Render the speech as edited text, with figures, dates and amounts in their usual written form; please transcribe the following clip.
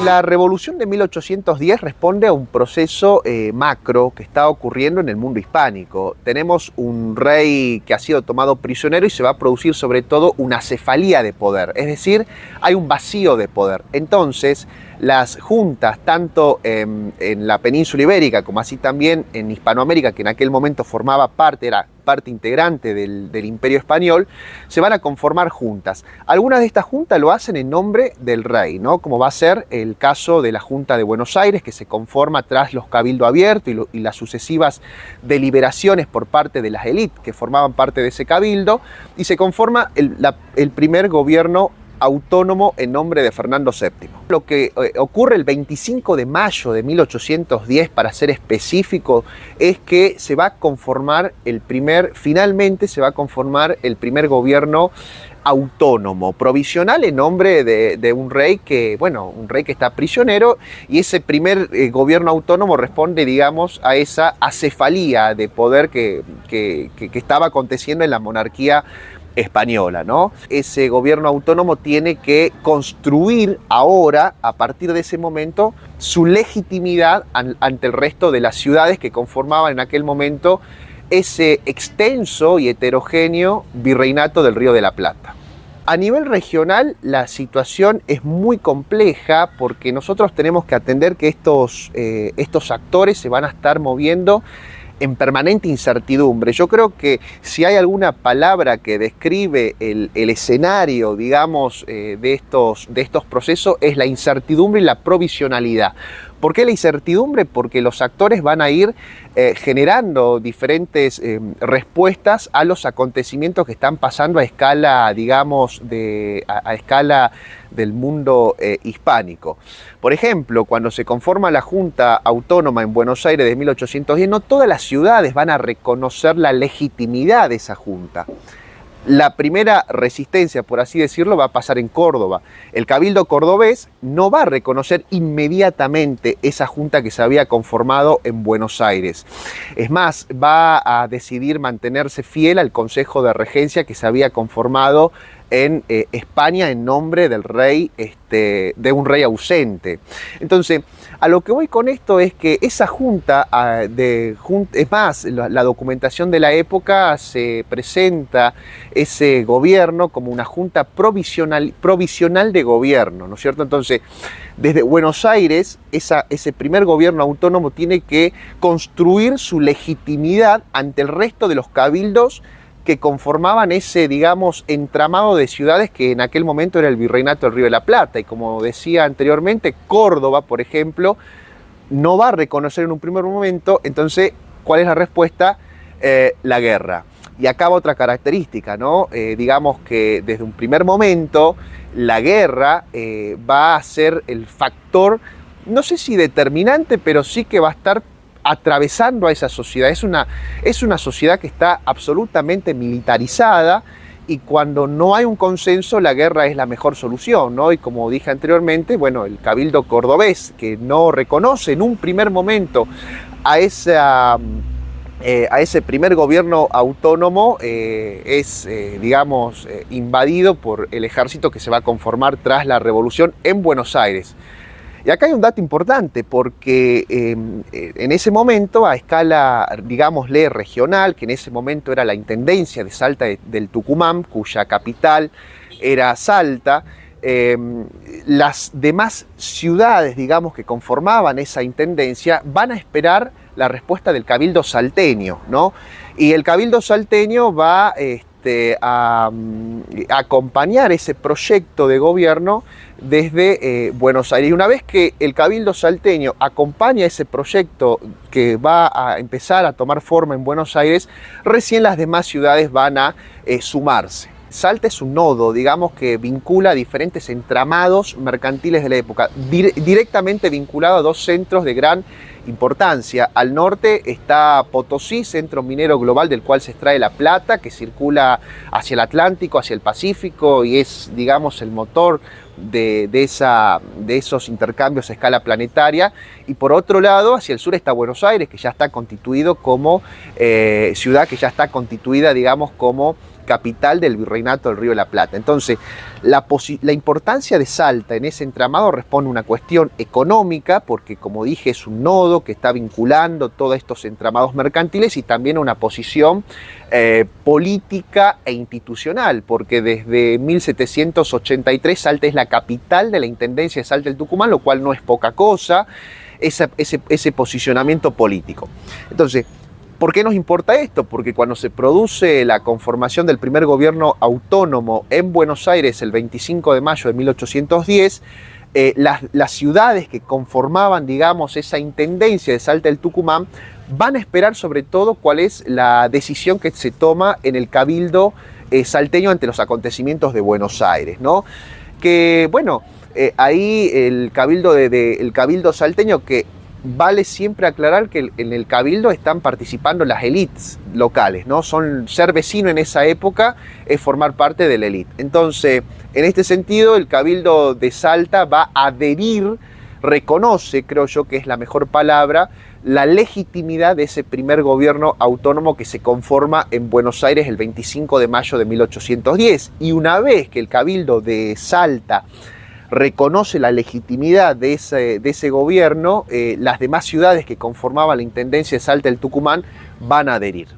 La revolución de 1810 responde a un proceso macro que está ocurriendo en el mundo hispánico. Tenemos un rey que ha sido tomado prisionero y se va a producir sobre todo una cefalía de poder, es decir, hay un vacío de poder. Entonces, las juntas, tanto en la península ibérica como así también en Hispanoamérica, que en aquel momento formaba parte, era parte integrante del Imperio Español, se van a conformar juntas. Algunas de estas juntas lo hacen en nombre del rey, ¿no? Como va a ser el caso de la Junta de Buenos Aires, que se conforma tras los cabildos abiertos y las sucesivas deliberaciones por parte de las élites que formaban parte de ese cabildo, y se conforma el primer gobierno autónomo en nombre de Fernando VII. Lo que ocurre el 25 de mayo de 1810, para ser específico, es que se va a conformar finalmente se va a conformar el primer gobierno autónomo, provisional, en nombre de un rey que está prisionero, y ese primer gobierno autónomo responde, digamos, a esa acefalía de poder que estaba aconteciendo en la monarquía española, ¿no? Ese gobierno autónomo tiene que construir ahora, a partir de ese momento, su legitimidad ante el resto de las ciudades que conformaban en aquel momento ese extenso y heterogéneo virreinato del Río de la Plata. A nivel regional, la situación es muy compleja porque nosotros tenemos que atender que estos actores se van a estar moviendo en permanente incertidumbre. Yo creo que si hay alguna palabra que describe el escenario, digamos, de estos procesos, es la incertidumbre y la provisionalidad. ¿Por qué la incertidumbre? Porque los actores van a ir generando diferentes respuestas a los acontecimientos que están pasando a escala, digamos, a escala del mundo hispánico. Por ejemplo, cuando se conforma la Junta Autónoma en Buenos Aires de 1810, no todas las ciudades van a reconocer la legitimidad de esa junta. La primera resistencia, por así decirlo, va a pasar en Córdoba. El Cabildo cordobés no va a reconocer inmediatamente esa junta que se había conformado en Buenos Aires. Es más, va a decidir mantenerse fiel al Consejo de Regencia que se había conformado en España en nombre del rey, de un rey ausente. Entonces, a lo que voy con esto es que esa junta, es más, la documentación de la época se presenta ese gobierno como una junta provisional de gobierno, ¿no es cierto? Entonces, desde Buenos Aires, ese primer gobierno autónomo tiene que construir su legitimidad ante el resto de los cabildos que conformaban ese, digamos, entramado de ciudades que en aquel momento era el Virreinato del Río de la Plata. Y como decía anteriormente, Córdoba, por ejemplo, no va a reconocer en un primer momento. Entonces, ¿cuál es la respuesta? La guerra. Y acá va otra característica, ¿no? Digamos que desde un primer momento la guerra va a ser el factor, no sé si determinante, pero sí que va a estar atravesando a esa sociedad. Es una sociedad que está absolutamente militarizada, y cuando no hay un consenso, la guerra es la mejor solución, ¿no? Y como dije anteriormente, bueno, el Cabildo cordobés, que no reconoce en un primer momento a ese primer gobierno autónomo, es, digamos, invadido por el ejército que se va a conformar tras la revolución en Buenos Aires. Y acá hay un dato importante, porque en ese momento, a escala, digámosle, regional, que en ese momento era la Intendencia de Salta del Tucumán, cuya capital era Salta, las demás ciudades, digamos, que conformaban esa intendencia van a esperar la respuesta del Cabildo salteño, ¿no? Y el Cabildo salteño va a acompañar ese proyecto de gobierno desde Buenos Aires. Y una vez que el Cabildo salteño acompaña ese proyecto que va a empezar a tomar forma en Buenos Aires, recién las demás ciudades van a sumarse. Salta es un nodo, digamos, que vincula diferentes entramados mercantiles de la época, directamente vinculado a dos centros de gran importancia. Al norte está Potosí, centro minero global del cual se extrae la plata, que circula hacia el Atlántico, hacia el Pacífico, y es, digamos, el motor de esos intercambios a escala planetaria. Y por otro lado, hacia el sur está Buenos Aires, que ya está constituido como ciudad, que ya está constituida, digamos, como capital del Virreinato del Río de la Plata. Entonces, la importancia de Salta en ese entramado responde a una cuestión económica, porque como dije es un nodo que está vinculando todos estos entramados mercantiles, y también a una posición política e institucional, porque desde 1783 Salta es la capital de la Intendencia de Salta del Tucumán, lo cual no es poca cosa, ese posicionamiento político. Entonces, ¿por qué nos importa esto? Porque cuando se produce la conformación del primer gobierno autónomo en Buenos Aires el 25 de mayo de 1810, las ciudades que conformaban, digamos, esa intendencia de Salta del Tucumán van a esperar sobre todo cuál es la decisión que se toma en el cabildo salteño ante los acontecimientos de Buenos Aires, ¿no? Que, bueno, ahí el cabildo salteño, que vale siempre aclarar que en el cabildo están participando las élites locales, ¿no? Ser vecino en esa época es formar parte de la élite. Entonces, en este sentido, el cabildo de Salta va a adherir, reconoce, creo yo que es la mejor palabra, la legitimidad de ese primer gobierno autónomo que se conforma en Buenos Aires el 25 de mayo de 1810. Y una vez que el cabildo de Salta reconoce la legitimidad de ese gobierno, las demás ciudades que conformaban la Intendencia de Salta del Tucumán van a adherir.